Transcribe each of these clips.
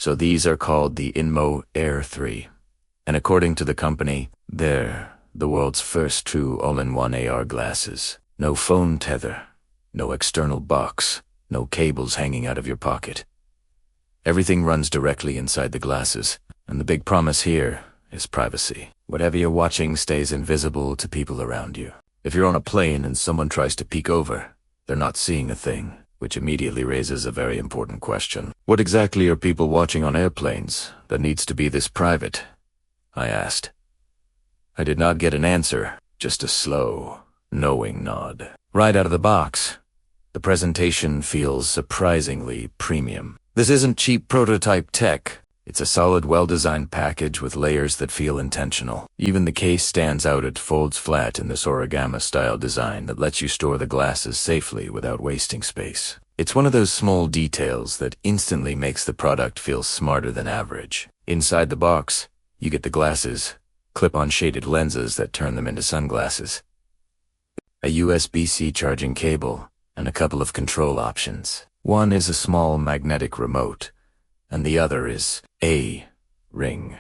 So these are called the Inmo Air 3. And according to the company, they're the world's first true all-in-one AR glasses. No phone tether, no external box, no cables hanging out of your pocket. Everything runs directly inside the glasses, and the big promise here is privacy. Whatever you're watching stays invisible to people around you. If you're on a plane and someone tries to peek over, they're not seeing a thing, which immediately raises a very important question. What exactly are people watching on airplanes that needs to be this private? I asked. I did not get an answer, just a slow, knowing nod. Right out of the box, the presentation feels surprisingly premium. This isn't cheap prototype tech. It's a solid, well-designed package with layers that feel intentional. Even the case stands out. It folds flat in this origami-style design that lets you store the glasses safely without wasting space. It's one of those small details that instantly makes the product feel smarter than average. Inside the box, you get the glasses, clip-on shaded lenses that turn them into sunglasses, a USB-C charging cable, and a couple of control options. One is a small magnetic remote, and the other is a ring.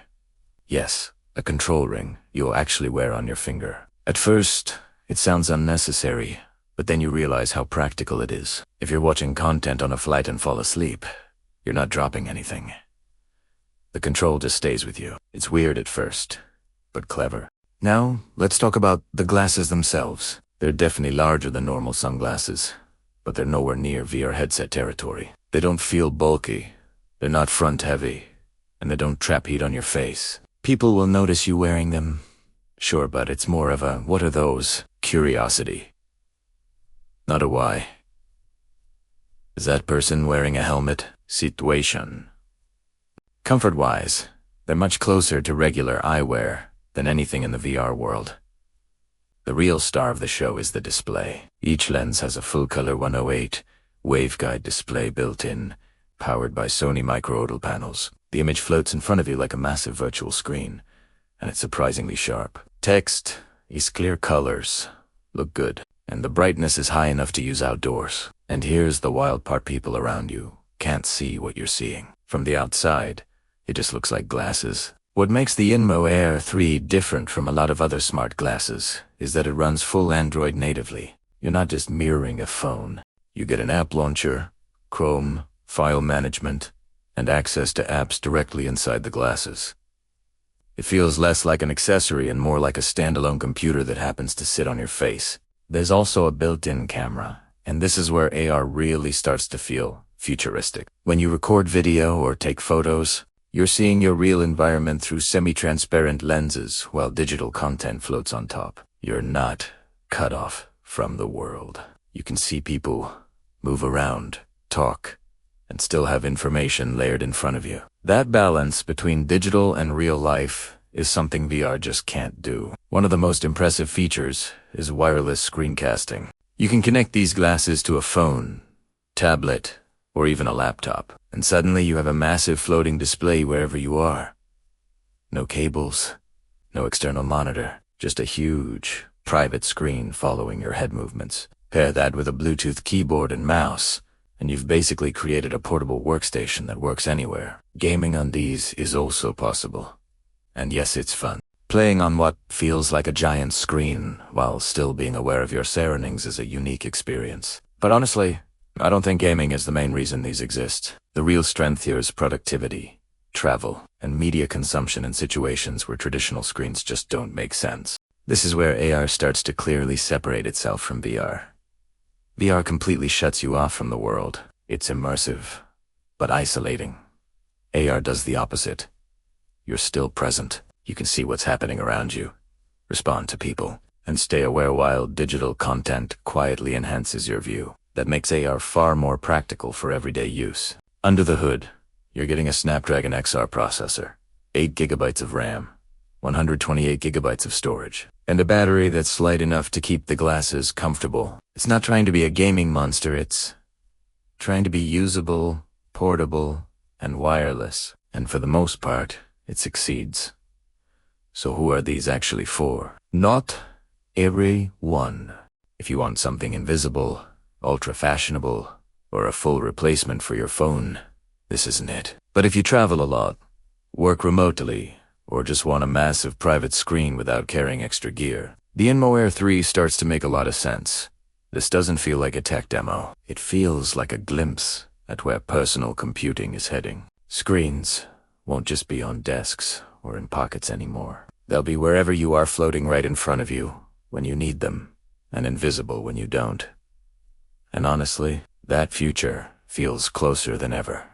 Yes, a control ring you'll actually wear on your finger. At first, it sounds unnecessary, but then you realize how practical it is. If you're watching content on a flight and fall asleep, you're not dropping anything. The control just stays with you. It's weird at first, but clever. Now, let's talk about the glasses themselves. They're definitely larger than normal sunglasses, but they're nowhere near VR headset territory. They don't feel bulky. They're not front-heavy, and they don't trap heat on your face. People will notice you wearing them, sure, but it's more of a, what are those, curiosity. Not a why. Is that person wearing a helmet? Situation. Comfort-wise, they're much closer to regular eyewear than anything in the VR world. The real star of the show is the display. Each lens has a full-color 108 waveguide display built in, powered by Sony micro-OLED panels. The image floats in front of you like a massive virtual screen, and it's surprisingly sharp. Text is clear, colors look good, and the brightness is high enough to use outdoors. And here's the wild part: people around you can't see what you're seeing. From the outside, it just looks like glasses. What makes the Inmo Air 3 different from a lot of other smart glasses is that it runs full Android natively. You're not just mirroring a phone. You get an app launcher, Chrome, file management, and access to apps directly inside the glasses. It feels less like an accessory and more like a standalone computer that happens to sit on your face. There's also a built-in camera, and this is where AR really starts to feel futuristic. When you record video or take photos, you're seeing your real environment through semi-transparent lenses while digital content floats on top. You're not cut off from the world. You can see people, move around, talk, and still have information layered in front of you. That balance between digital and real life is something VR just can't do. One of the most impressive features is wireless screencasting. You can connect these glasses to a phone, tablet, or even a laptop, and suddenly you have a massive floating display wherever you are. No cables, no external monitor, just a huge, private screen following your head movements. Pair that with a Bluetooth keyboard and mouse, and you've basically created a portable workstation that works anywhere. Gaming on these is also possible. And yes, it's fun. Playing on what feels like a giant screen while still being aware of your surroundings is a unique experience. But honestly, I don't think gaming is the main reason these exist. The real strength here is productivity, travel, and media consumption in situations where traditional screens just don't make sense. This is where AR starts to clearly separate itself from VR. VR completely shuts you off from the world. It's immersive, but isolating. AR does the opposite. You're still present. You can see what's happening around you, respond to people, and stay aware while digital content quietly enhances your view. That makes AR far more practical for everyday use. Under the hood, you're getting a Snapdragon XR processor, 8 GB of RAM, 128 GB of storage, and a battery that's light enough to keep the glasses comfortable. It's not trying to be a gaming monster, it's trying to be usable, portable, and wireless. And for the most part, it succeeds. So who are these actually for? Not everyone. If you want something invisible, ultra-fashionable, or a full replacement for your phone, this isn't it. But if you travel a lot, work remotely, or just want a massive private screen without carrying extra gear, the Inmo Air 3 starts to make a lot of sense. This doesn't feel like a tech demo. It feels like a glimpse at where personal computing is heading. Screens won't just be on desks or in pockets anymore. They'll be wherever you are, floating right in front of you when you need them, and invisible when you don't. And honestly, that future feels closer than ever.